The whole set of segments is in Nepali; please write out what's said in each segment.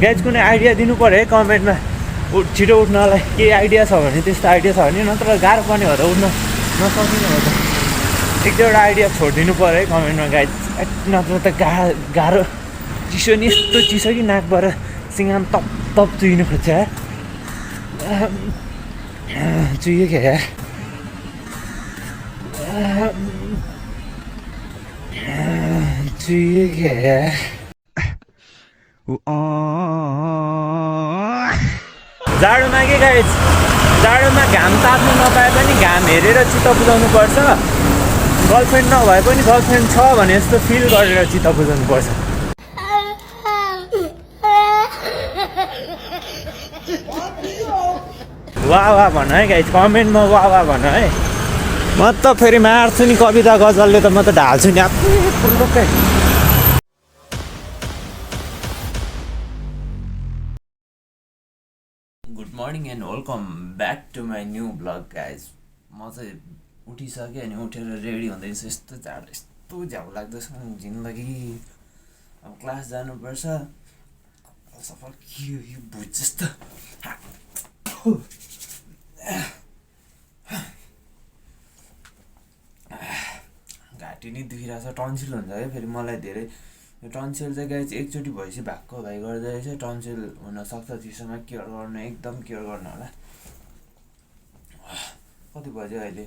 गाइज कुनै आइडिया दिनु पऱ्यो है कमेन्टमा छिटो उठ्नलाई केही आइडिया छ भने त्यस्तो आइडिया छ भने नत्र गाह्रो पर्ने हो त उठ्न नसकिने हो त एक दुईवटा आइडिया छोडिदिनु पऱ्यो है कमेन्टमा गाइज नत्र त गाह्रो चिसो नि यस्तो चिसो कि नाकबाट सिँगाम तप तप चुइनु खोज्छ यार चुइयो क्या यार चुइयो क्या यार जाडोमा के गाइज जाडोमा घाम ताप्नु नपाए पनि घाम हेरेर चित्त बुझाउनु पर्छ गर्लफ्रेन्ड नभए पनि गर्लफ्रेन्ड छ भने जस्तो फिल गरेर चित्त बुझाउनु पर्छ वाह भन है गाइज कमेन्टमा वाह भन है म त फेरि मार्छु नि कविता गजलले त म त ढाल्छु नि पुल्लुकै good morning and welcome back to my new vlog guys म चाहिँ उठिसकेँ अनि उठेर रेडी हुँदैछु यस्तो जाडो यस्तो झ्याउ लाग्दैछ जिन्दगी अब क्लास जानुपर्छ सफल के यो भुज जस्तो घाँटी नै दुखिरहेको छ टन्सिल हुन्छ है फेरि मलाई धेरै यो टन्सिल चाहिँ गाई चाहिँ एकचोटि भएपछि भएको भाइ गर्दा चाहिँ टन्सिल हुनसक्छ चिसोमा केयर गर्नु एकदम केयर गर्नु होला कति बज्यो अहिले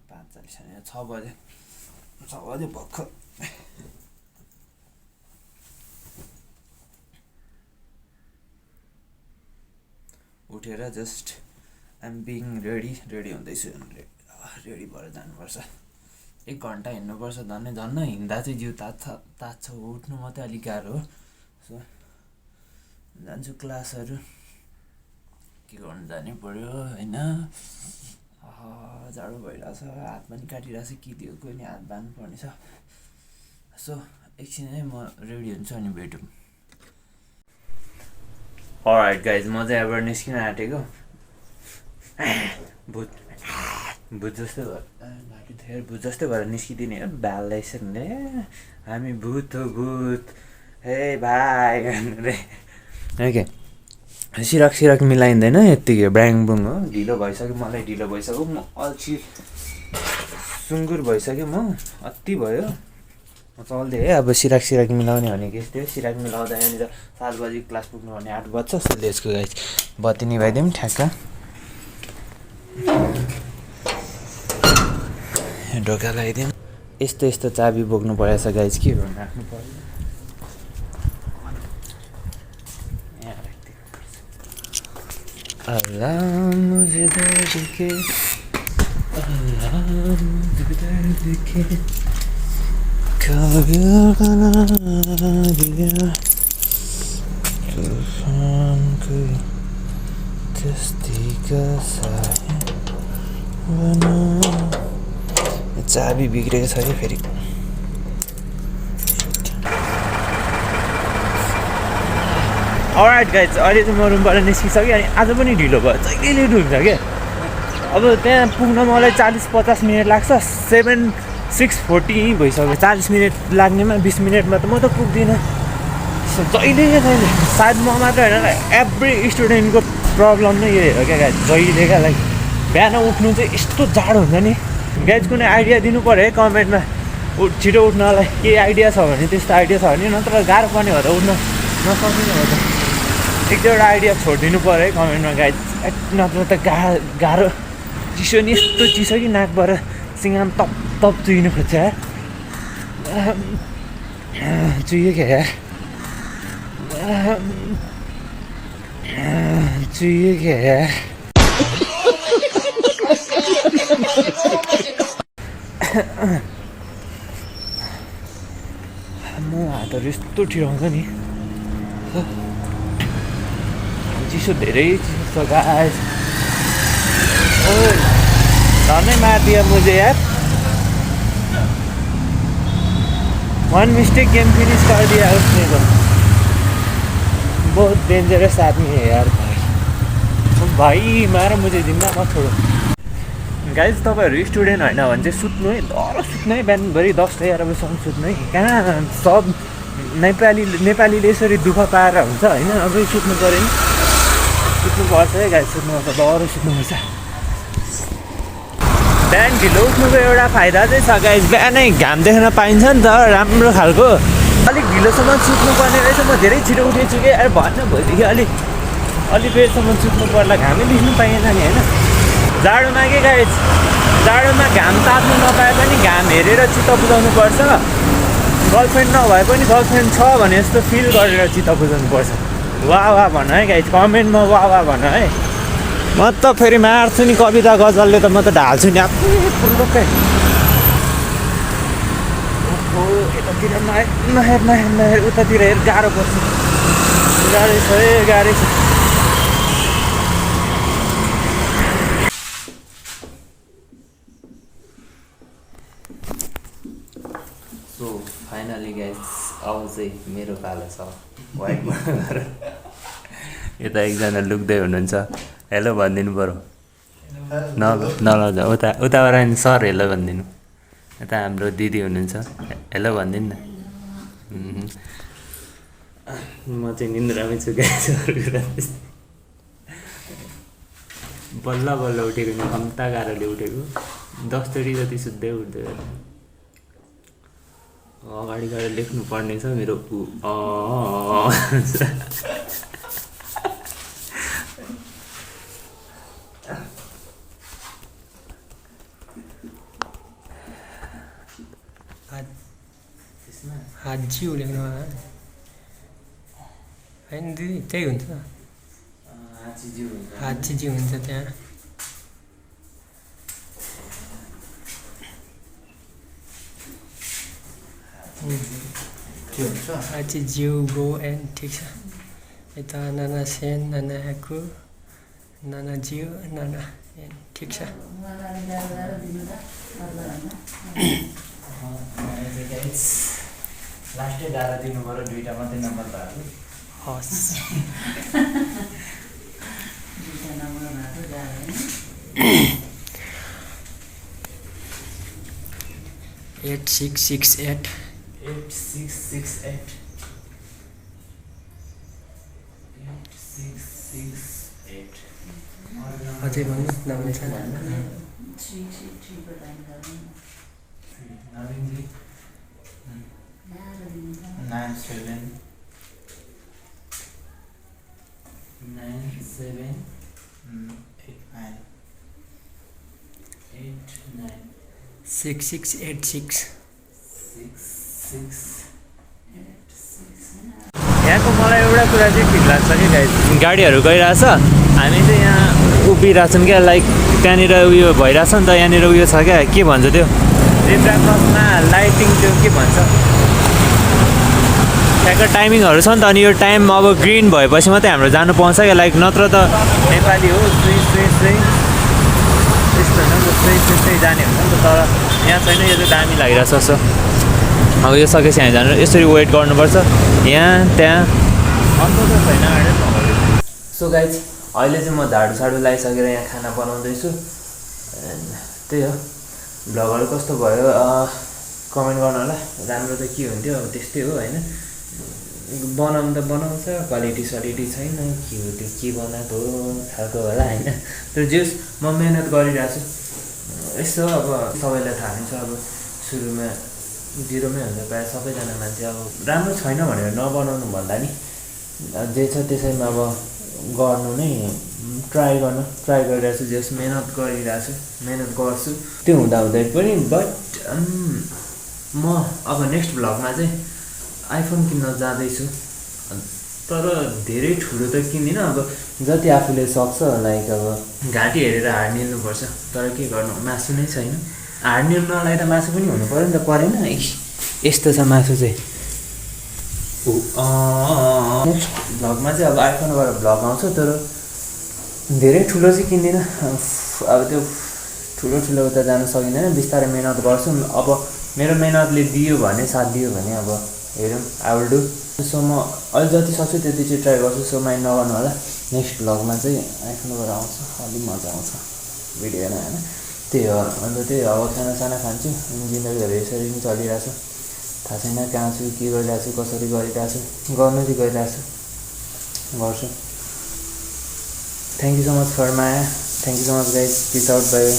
5:40 6 बजे भर्खर उठेर जस्ट आइएम बिङ रेडी हुँदैछु रेडी भएर जानुपर्छ 1 घन्टा हिँड्नुपर्छ झन् हिँड्दा चाहिँ जिउ तात्छ उठ्नु मात्रै अलिक गाह्रो हो सो जान्छु क्लासहरू के गर्नु जानै पर्यो होइन जाडो भइरहेछ हात पनि काटिरहेछ कि दियो कोही नि हात बाँध्नु पर्ने छ सो एकछिनै म रेडी हुन्छु अनि भेटौँ अलराइट गाइज म चाहिँ अब निस्किन आँटेको भुत जस्तै भएर निस्किदिने हो बाल्दैछ नि हामी भूत हो भूत हे भाइ रे के सिराक मिलाइँदैन यत्तिकै ब्याङबुङ हो ढिलो भइसक्यो मलाई ढिलो भइसक्यो म अल्छी सुँगुर भइसक्यो म अति भयो म चल्दै है अब सिराक मिलाउने भनेको यस्तै हो सिराक मिलाउँदा यहाँनिर 7 बजी क्लास पुग्नु भने 8 बज्छ यसको गाइज बत्ती निभाइदिउँ ठ्याक्क ढोका लगाइदिउँ यस्तो चाबी बोक्नु परेछ गाइज के गर्नु राख्नु पर्यो अल्लाह मुझे दर्द के काबिल बना दिया तूफान को कश्ती का साहिल बना चाबी बिग्रेको छ कि फेरि अलराइट गाइज अहिले चाहिँ म रुमबाट निस्किसकेँ अनि आज पनि ढिलो भयो जहिले लेट हुन्छ क्या अब त्यहाँ पुग्न मलाई 40-50 मिनट लाग्छ 6:40 भइसक्यो 40 मिनट लाग्नेमा 20 मिनटमा त म त पुग्दिनँ जहिले सायद म मात्र होइन एभ्री स्टुडेन्टको प्रब्लम नै यही हो क्या गाइज जहिलेका लागि बिहान उठ्नु चाहिँ यस्तो जाडो हुन्छ नि गाइज कुनै आइडिया दिनु पऱ्यो है कमेन्टमा छिटो उठ्नलाई केही आइडिया छ भने त्यस्तो आइडिया छ भने नत्र गाह्रो पर्ने हो त उठ्न नसकिने हो त एक दुईवटा आइडिया छोडिदिनु पऱ्यो है कमेन्टमा गाइज नत्र त गाह्रो चिसो नि यस्तो चिसो कि नाकबाट सिँगाम तप तप चुइनु खोज्छ यार चुइयो क्या यार चुइयो क्या यार म हातहरू यस्तो ठिराउँछ नि चिसो धेरै चिसो छ गाइस झनै मारिदियो मुझे यार वन मिस्टेक गेम फिनिश कर दिया उसने तो बहुत डेंजरस आदमी है यार भाई मार मुझे जिंदा मत छोड़ो गाइज तपाईहरु स्टुडेन्ट हैन भने चाहिँ सुत्नु है डर सुत्नु है बिहानभरि 10-11 बजीसम्म सुत्नु है कहाँ सब नेपालीले यसरी दुःख पाएर हुन्छ होइन। अब सुत्नु पऱ्यो नि, सुत्नुपर्छ है गाई, सुत्नुपर्छ, डह्रो सुत्नुपर्छ। बिहान ढिलो उठ्नुको एउटा फाइदा चाहिँ छ गाइस, बिहानै घाम देख्न पाइन्छ नि त राम्रो खालको। अलिक ढिलोसम्म सुत्नुपर्ने रहेछ, म धेरै छिटो उठेछु कि अरे भन्छ भोलिदेखि अलिक बेरसम्म सुत्नु पर्ला, घामै देख्नु पाइएन नि होइन। जाडोमा के गाइस, जाडोमा घाम ताप्नु नपाए पनि घाम हेरेर चित्त बुझाउनु पर्छ। गर्लफ्रेन्ड नभए पनि गर्लफ्रेन्ड छ भने जस्तो फिल गरेर चित्त बुझाउनु पर्छ। वाह भन है गाइस, कमेन्टमा वाह भन है। म त फेरि मार्छु नि कविता गजलले त, म त ढाल्छु नि फुल्लोकै। ओहो यतातिर नहेर उतातिर हेर, गाह्रो पर्छ, गाह्रो छ है, गाह्रो छ। सो फाइनली गाइस अब चाहिँ मेरो पालो छ वाइटमा गएर। यता एकजना लुक्दै हुनुहुन्छ, हेलो भनिदिनु पऱ्यो। नलजा उताबाट नि सर हेलो भनिदिनु। यता हाम्रो दिदी हुनुहुन्छ, हेलो भनिदिनु न। म चाहिँ निन्द्रामै छु गाइस, बल्ल बल्ल उठेको नि, कम्ता गाह्रोले उठेको, 10 चोटि जति सुत्दै उठ्दै। अगाडि गएर लेख्नु पर्ने छ मेरो हाजिउ लेख्नु होइन दिदी, त्यही हुन्छ हाजिजी हुन्छ त्यहाँ। हाजी जिउ गो एन, ठिक छ। यता नाना सेन, नाना हेकु, नाना जिउ, नाना एन, ठिक छ। लास्टै गाह्रो दिनु पऱ्यो, 2टा मात्रै नम्बर भएको। हस् 8668 8668 अझै भन्नुहोस् नभए छ। 6686 यहाँको मलाई एउटा कुरा चाहिँ ठिक लाग्छ कि गाइस, गाडीहरू गइरहेछ, हामी चाहिँ यहाँ उभिरहेछौँ क्या, लाइक त्यहाँनिर उयो भइरहेछ नि त, यहाँनिर उयो छ क्या, के भन्छ त्यो जेब्रा क्रसमा लाइटिङ, त्यो के भन्छ त्यहाँको टाइमिङहरू छ नि त। अनि यो टाइम अब ग्रिन भएपछि मात्रै हाम्रो जानु पाउँछ क्या, लाइक नत्र त नेपाली हो त्यस्तो होइन नि त, जाने हुन्छ नि त। तर यहाँ छैन, यो चाहिँ दामी लागिरहेछ। सो अब यो सकेपछि हामी जानु, यसरी वेट गर्नुपर्छ यहाँ त्यहाँ, अन्त त छैन आएर नगर्यो। सो गाइज अहिले चाहिँ म झाडु लगाइसकेर यहाँ खाना बनाउँदैछु। त्यही हो, भ्लगहरू कस्तो भयो कमेन्ट गर्नु होला। राम्रो त के हुन्थ्यो, अब त्यस्तै हो होइन, बनाउनु त बनाउँछ, क्वालिटी छैन, के हो त्यो, के बनाएको खालको होला होइन। तर जस म मेहनत गरिरहेको छु यस्तो। अब सबैलाई थाहा हुन्छ, अब सुरुमा 0मै हुन्छ प्रायः सबैजना मान्छे। अब राम्रो छैन भनेर नबनाउनु भन्दा नि जे छ त्यसैमा अब गर्नु नै ट्राई गरिरहेको छु। जस मेहनत गरिरहेको छु, मेहनत गर्छु, त्यो हुँदै पनि। बट म अब नेक्स्ट भ्लगमा चाहिँ आइफोन किन्न जाँदैछु, तर धेरै ठुलो त किन्दिनँ। अब जति आफूले सक्छ, लाइक अब घाँटी हेरेर हाड निल्नुपर्छ, तर के गर्नु, मासु नै छैन। हाड निल्नलाई त मासु पनि हुनु पऱ्यो नि त, परेन। यस्तो छ मासु चाहिँ। नेक्स्ट भ्लगमा चाहिँ अब आइफोनबाट भ्लग आउँछ, तर धेरै ठुलो चाहिँ किन्दिनँ। अब त्यो ठुलो उता जानु सकिँदैन, बिस्तारै मेहनत गर्छु। अब मेरो मेहनतले दियो भने, साथ दियो भने अब हेरौँ, आई विल डु। सो म अहिले जति सक्छु त्यति चाहिँ ट्राई गर्छु। सो माइन्ड नगर्नु होला, नेक्स्ट भ्लगमा चाहिँ आइफोनबाट आउँछ, अलिक मजा आउँछ भिडियो हेर्न होइन। त्यही हो, अन्त त्यही अब खाना खान्छु। जिन्दगीहरू यसरी नै चलिरहेछ, थाहा छैन कहाँ छु के गरिरहेको छु कसरी गरिरहेको छु गर्नु चाहिँ गरिरहेको छु गर्छु thank you so much for माया thank you so much guys peace out भयो